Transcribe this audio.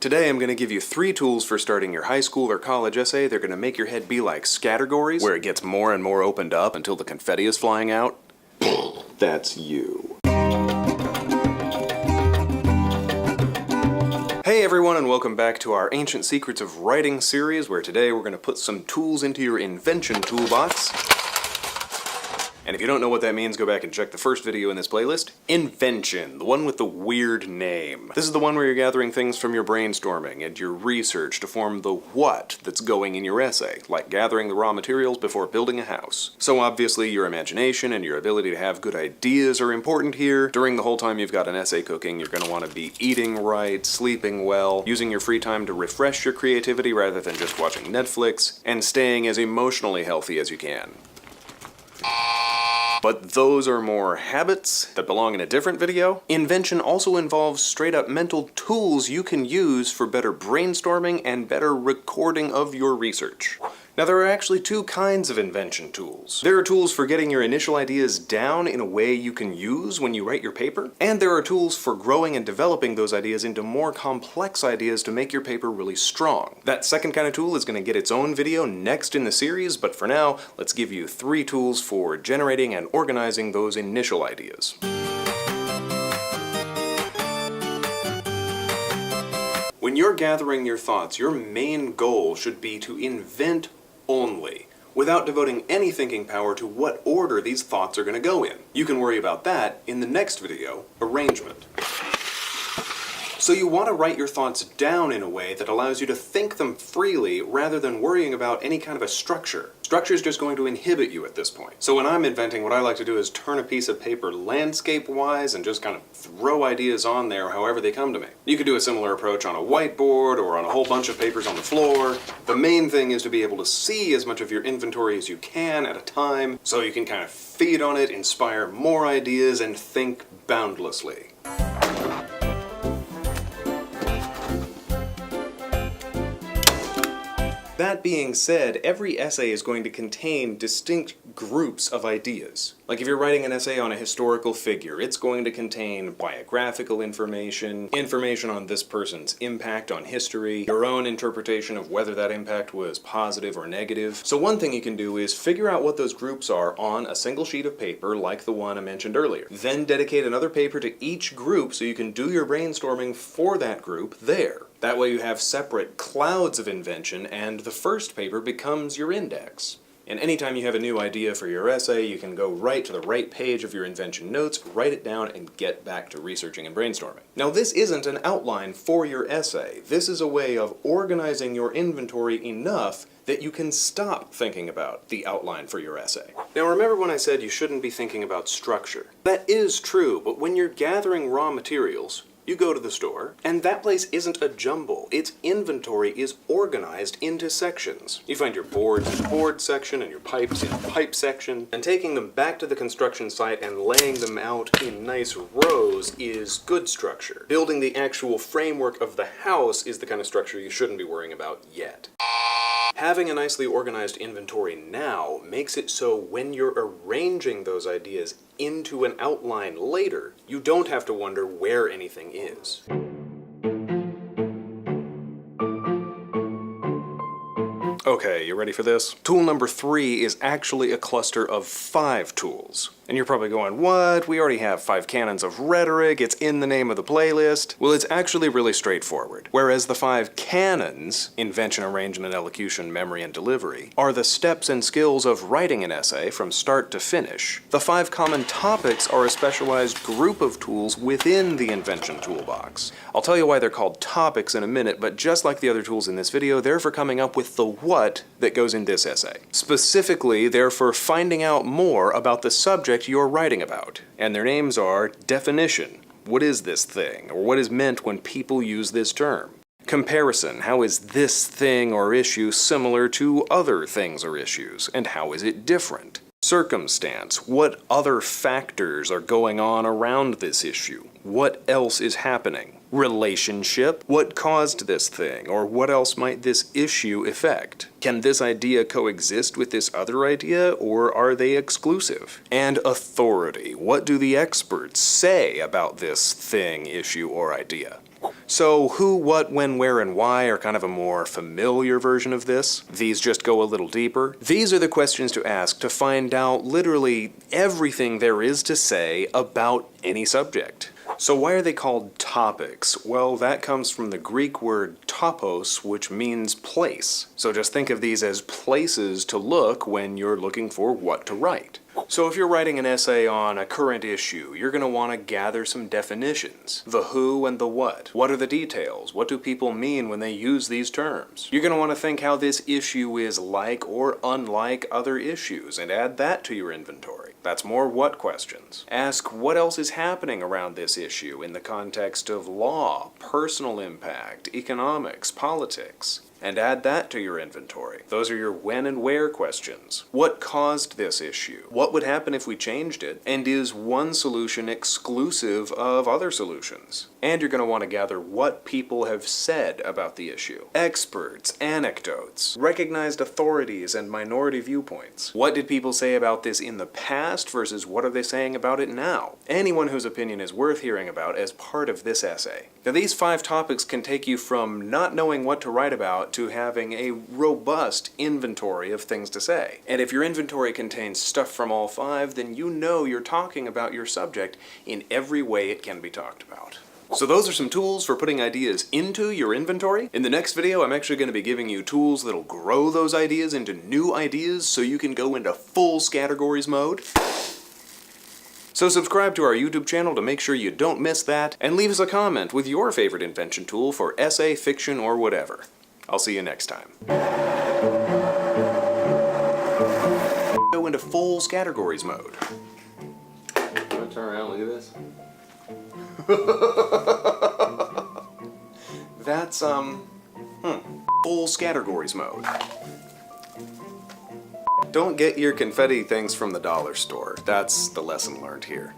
Today I'm going to give you 3 tools for starting your high school or college essay. They're going to make your head be like scattergories, where it gets more and more opened up until the confetti is flying out. That's you. Hey everyone, and welcome back to our Ancient Secrets of Writing series, where today we're going to put some tools into your Invention toolbox. And if you don't know what that means, go back and check the first video in this playlist. Invention, the one with the weird name. This is the one where you're gathering things from your brainstorming and your research to form the what that's going in your essay, like gathering the raw materials before building a house. So obviously your imagination and your ability to have good ideas are important here. During the whole time you've got an essay cooking, you're going to want to be eating right, sleeping well, using your free time to refresh your creativity rather than just watching Netflix, and staying as emotionally healthy as you can. But those are more habits that belong in a different video. Invention also involves straight-up mental tools you can use for better brainstorming and better recording of your research. Now, there are actually 2 kinds of invention tools. There are tools for getting your initial ideas down in a way you can use when you write your paper, and there are tools for growing and developing those ideas into more complex ideas to make your paper really strong. That second kind of tool is going to get its own video next in the series, but for now, let's give you 3 tools for generating and organizing those initial ideas. When you're gathering your thoughts, your main goal should be to invent only, without devoting any thinking power to what order these thoughts are going to go in. You can worry about that in the next video, arrangement. So you want to write your thoughts down in a way that allows you to think them freely rather than worrying about any kind of a structure. Structure is just going to inhibit you at this point. So when I'm inventing, what I like to do is turn a piece of paper landscape-wise and just kind of throw ideas on there however they come to me. You could do a similar approach on a whiteboard or on a whole bunch of papers on the floor. The main thing is to be able to see as much of your inventory as you can at a time, so you can kind of feed on it, inspire more ideas, and think boundlessly. That being said, every essay is going to contain distinct groups of ideas. Like if you're writing an essay on a historical figure, it's going to contain biographical information, information on this person's impact on history, your own interpretation of whether that impact was positive or negative. So one thing you can do is figure out what those groups are on a single sheet of paper like the one I mentioned earlier. Then dedicate another paper to each group so you can do your brainstorming for that group there. That way you have separate clouds of invention, and the first paper becomes your index. And anytime you have a new idea for your essay, you can go right to the right page of your invention notes, write it down, and get back to researching and brainstorming. Now, this isn't an outline for your essay. This is a way of organizing your inventory enough that you can stop thinking about the outline for your essay. Now, remember when I said you shouldn't be thinking about structure? That is true, but when you're gathering raw materials, you go to the store, and that place isn't a jumble. Its inventory is organized into sections. You find your boards in the board section and your pipes in the pipe section, and taking them back to the construction site and laying them out in nice rows is good structure. Building the actual framework of the house is the kind of structure you shouldn't be worrying about yet. Having a nicely organized inventory now makes it so when you're arranging those ideas into an outline later, you don't have to wonder where anything is. Okay, you ready for this? Tool number 3 is actually a cluster of 5 tools. And you're probably going, what? We already have 5 canons of rhetoric, it's in the name of the playlist. Well, it's actually really straightforward. Whereas the 5 canons, invention, arrangement, elocution, memory, and delivery, are the steps and skills of writing an essay from start to finish. The 5 common topics are a specialized group of tools within the invention toolbox. I'll tell you why they're called topics in a minute, but just like the other tools in this video, they're for coming up with the what that goes in this essay. Specifically, they're for finding out more about the subject you're writing about. And their names are definition. What is this thing? Or what is meant when people use this term? Comparison. How is this thing or issue similar to other things or issues? And how is it different? Circumstance. What other factors are going on around this issue? What else is happening? Relationship. What caused this thing? Or what else might this issue affect? Can this idea coexist with this other idea, or are they exclusive? And authority. What do the experts say about this thing, issue, or idea? So who, what, when, where, and why are kind of a more familiar version of this. These just go a little deeper. These are the questions to ask to find out literally everything there is to say about any subject. So why are they called topics? Well, that comes from the Greek word topos, which means place. So just think of these as places to look when you're looking for what to write. So if you're writing an essay on a current issue, you're going to want to gather some definitions. The who and the what. What are the details? What do people mean when they use these terms? You're going to want to think how this issue is like or unlike other issues and add that to your inventory. That's more what questions. Ask what else is happening around this issue in the context of law, personal impact, economics, politics. And add that to your inventory. Those are your when and where questions. What caused this issue? What would happen if we changed it? And is one solution exclusive of other solutions? And you're going to want to gather what people have said about the issue. Experts, anecdotes, recognized authorities, and minority viewpoints. What did people say about this in the past versus what are they saying about it now? Anyone whose opinion is worth hearing about as part of this essay. Now these 5 topics can take you from not knowing what to write about to having a robust inventory of things to say. And if your inventory contains stuff from all 5, then you know you're talking about your subject in every way it can be talked about. So those are some tools for putting ideas into your inventory. In the next video, I'm actually going to be giving you tools that'll grow those ideas into new ideas so you can go into full categories mode. So subscribe to our YouTube channel to make sure you don't miss that, and leave us a comment with your favorite invention tool for essay, fiction, or whatever. I'll see you next time. Go into full categories mode. I'm gonna turn around, look at this. That's, full categories mode. Don't get your confetti things from the dollar store. That's the lesson learned here.